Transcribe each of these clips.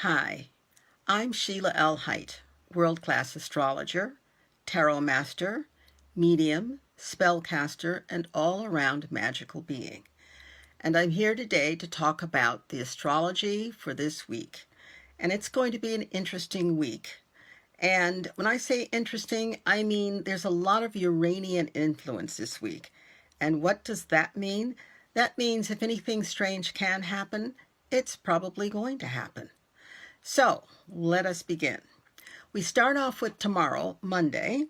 Hi, I'm Sheilaa Hite, world-class astrologer, tarot master, medium, spellcaster, and all-around magical being. And I'm here today to talk about the astrology for this week. And it's going to be an interesting week. And when I say interesting, I mean there's a lot of Uranian influence this week. And what does that mean? That means if anything strange can happen, it's probably going to happen. So let us begin. We start off with tomorrow, Monday,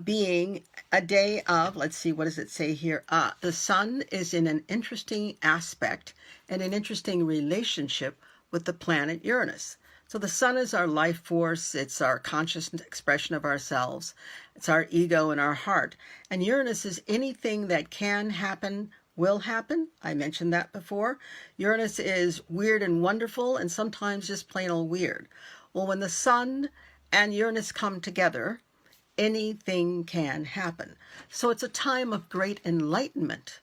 being a day of, let's see, what does it say here? The sun is in an interesting aspect and an interesting relationship with the planet Uranus. So the sun is our life force. It's our conscious expression of ourselves. It's our ego and our heart. And Uranus is anything that can happen, will happen. I mentioned that before. Uranus is weird and wonderful and sometimes just plain old weird. Well, when the sun and Uranus come together, anything can happen. So it's a time of great enlightenment.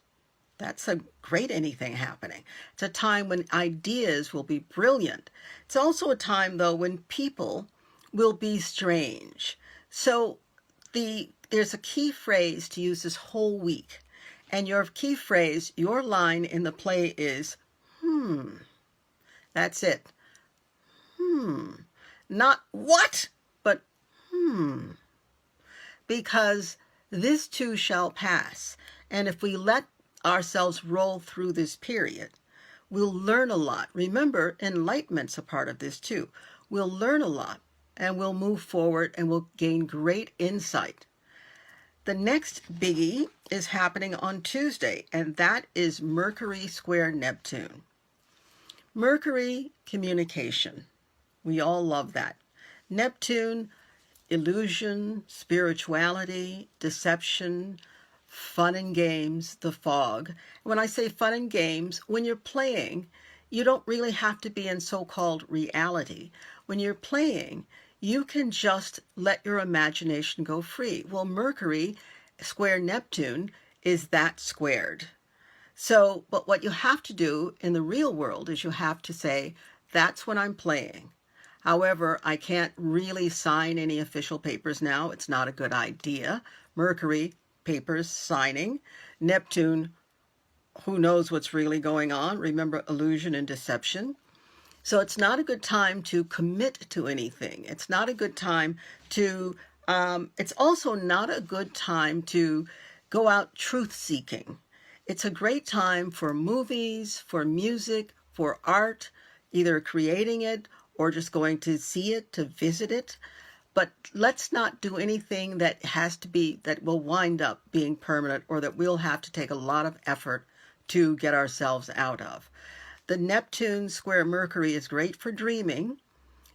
That's a great anything happening. It's a time when ideas will be brilliant. It's also a time, though, when people will be strange. So there's a key phrase to use this whole week. And your key phrase, your line in the play is, That's it. Not what, but because this too shall pass. And if we let ourselves roll through this period, we'll learn a lot. Remember, enlightenment's a part of this too. We'll learn a lot and we'll move forward and we'll gain great insight. The next biggie is happening on Tuesday, and that is Mercury square Neptune. Mercury, communication. We all love that. Neptune, illusion, spirituality, deception, fun and games, the fog. When I say fun and games, when you're playing, you don't really have to be in so-called reality. When you're playing, you can just let your imagination go free. Well, Mercury square Neptune is that squared. So, but what you have to do in the real world is you have to say, that's when I'm playing. However, I can't really sign any official papers now. It's not a good idea. Mercury, papers, signing. Neptune, who knows what's really going on? Remember, illusion and deception. So it's not a good time to commit to anything. It's not a good time to, it's also not a good time to go out truth-seeking. It's a great time for movies, for music, for art, either creating it or just going to see it, to visit it. But let's not do anything that that will wind up being permanent or that we'll have to take a lot of effort to get ourselves out of. The Neptune square Mercury is great for dreaming.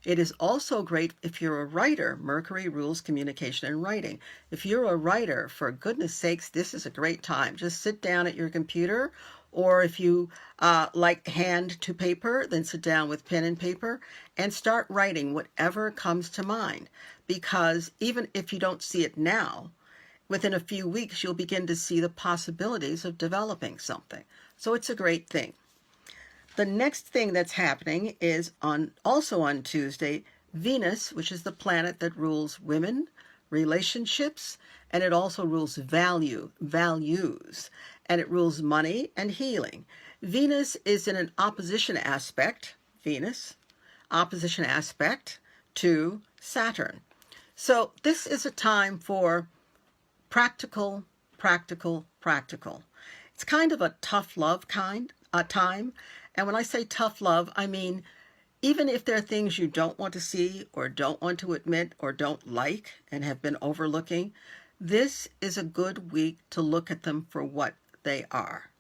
It is also great if you're a writer. Mercury rules communication and writing. If you're a writer, for goodness sakes, this is a great time. Just sit down at your computer, or if you like hand to paper, then sit down with pen and paper and start writing whatever comes to mind. Because even if you don't see it now, within a few weeks, you'll begin to see the possibilities of developing something. So it's a great thing. The next thing that's happening is also on Tuesday, Venus, which is the planet that rules women, relationships, and it also rules values, and it rules money and healing. Venus is in an opposition aspect, opposition aspect to Saturn. So this is a time for practical. It's kind of a tough love time. And when I say tough love, I mean, even if there are things you don't want to see or don't want to admit or don't like and have been overlooking, this is a good week to look at them for what they are.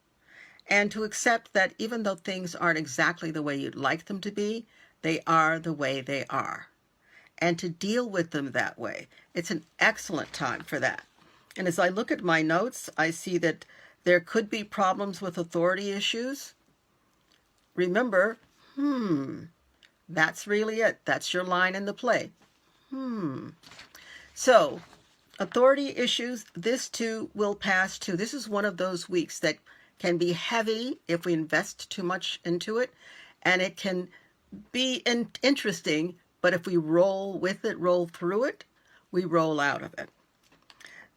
And to accept that even though things aren't exactly the way you'd like them to be, they are the way they are. And to deal with them that way. It's an excellent time for that. And as I look at my notes, I see that there could be problems with authority issues. Remember, that's really it. That's your line in the play. So, authority issues, this too will pass too. This is one of those weeks that can be heavy if we invest too much into it, and it can be interesting, but if we roll with it, roll through it, we roll out of it.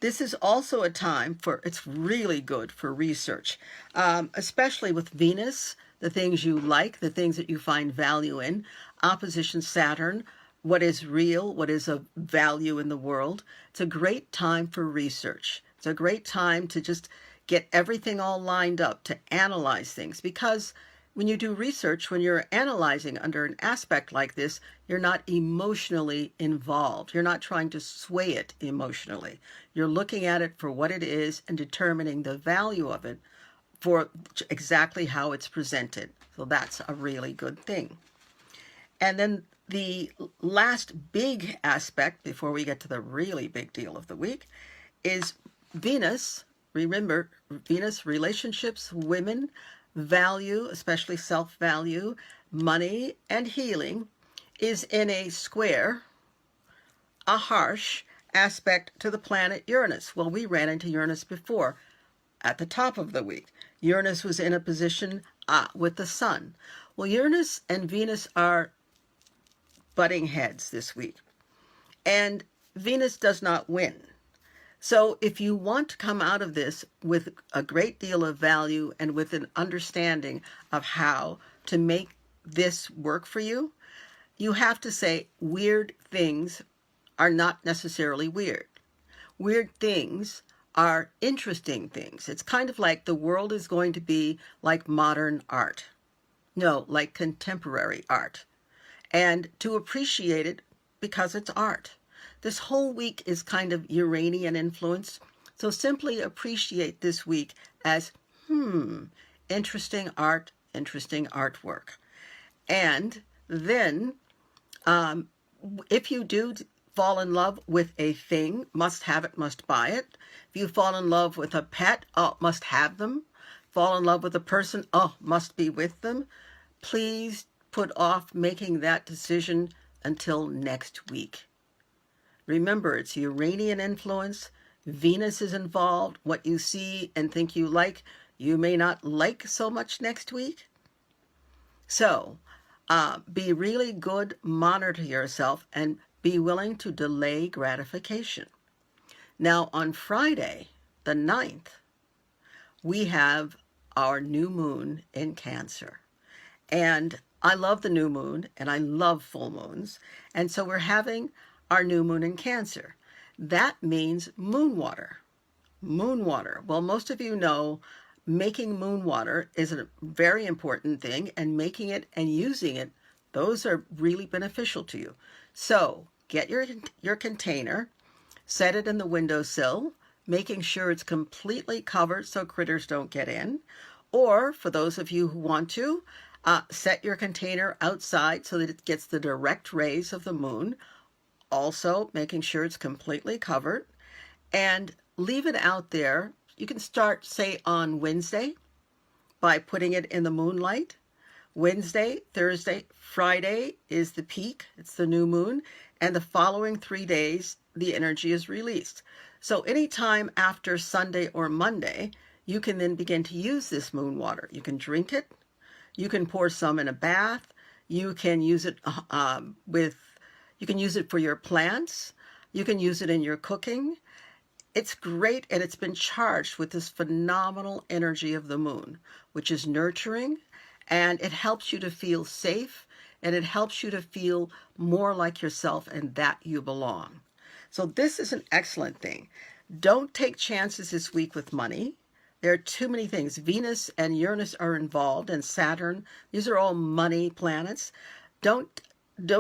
This is also a time it's really good for research, especially with Venus, the things you like, the things that you find value in, opposition Saturn, what is real, what is of value in the world. It's a great time for research. It's a great time to just get everything all lined up, to analyze things, because when you do research, when you're analyzing under an aspect like this, you're not emotionally involved. You're not trying to sway it emotionally. You're looking at it for what it is and determining the value of it for exactly how it's presented. So that's a really good thing. And then the last big aspect before we get to the really big deal of the week is Venus. Remember, Venus, relationships, women, value, especially self-value, money, and healing, is in a square, a harsh aspect to the planet Uranus. Well, we ran into Uranus before at the top of the week. Uranus was in a position with the sun. Well, Uranus and Venus are butting heads this week, and Venus does not win. So if you want to come out of this with a great deal of value and with an understanding of how to make this work for you, you have to say weird things are not necessarily weird. Weird things are interesting things. It's kind of like the world is going to be like modern art. No, like contemporary art. And to appreciate it because it's art. This whole week is kind of Uranian influence, so simply appreciate this week as, interesting art, interesting artwork. And then, if you do fall in love with a thing, must have it, must buy it. If you fall in love with a pet, must have them. Fall in love with a person, must be with them. Please put off making that decision until next week. Remember, it's Uranian influence. Venus is involved. What you see and think you like, you may not like so much next week. So, be really good, monitor yourself, and be willing to delay gratification. Now, on Friday, the 9th, we have our new moon in Cancer. And I love the new moon, and I love full moons. And so we're having our new moon in Cancer. That means moon water. Moon water. Well, most of you know making moon water is a very important thing, and making it and using it, those are really beneficial to you. So get your container, set it in the windowsill, making sure it's completely covered so critters don't get in. Or for those of you who want to, set your container outside so that it gets the direct rays of the moon. Also, making sure it's completely covered, and leave it out there. You can start, say, on Wednesday by putting it in the moonlight. Wednesday, Thursday, Friday is the peak. It's the new moon. And the following 3 days, the energy is released. So anytime after Sunday or Monday, you can then begin to use this moon water. You can drink it. You can pour some in a bath. You can use it you can use it for your plants. You can use it in your cooking. It's great, and it's been charged with this phenomenal energy of the moon, which is nurturing, and it helps you to feel safe, and it helps you to feel more like yourself and that you belong. So this is an excellent thing. Don't take chances this week with money. There are too many things. Venus and Uranus are involved, and Saturn. These are all money planets. Don't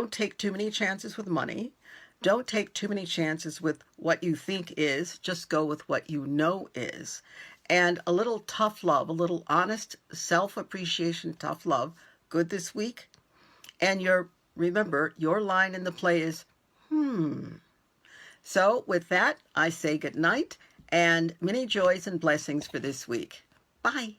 take too many chances with money. Don't take too many chances with what you think is. Just go with what you know is. And a little tough love, a little honest self-appreciation, tough love, good this week. And remember, your line in the play is, So with that, I say good night and many joys and blessings for this week. Bye.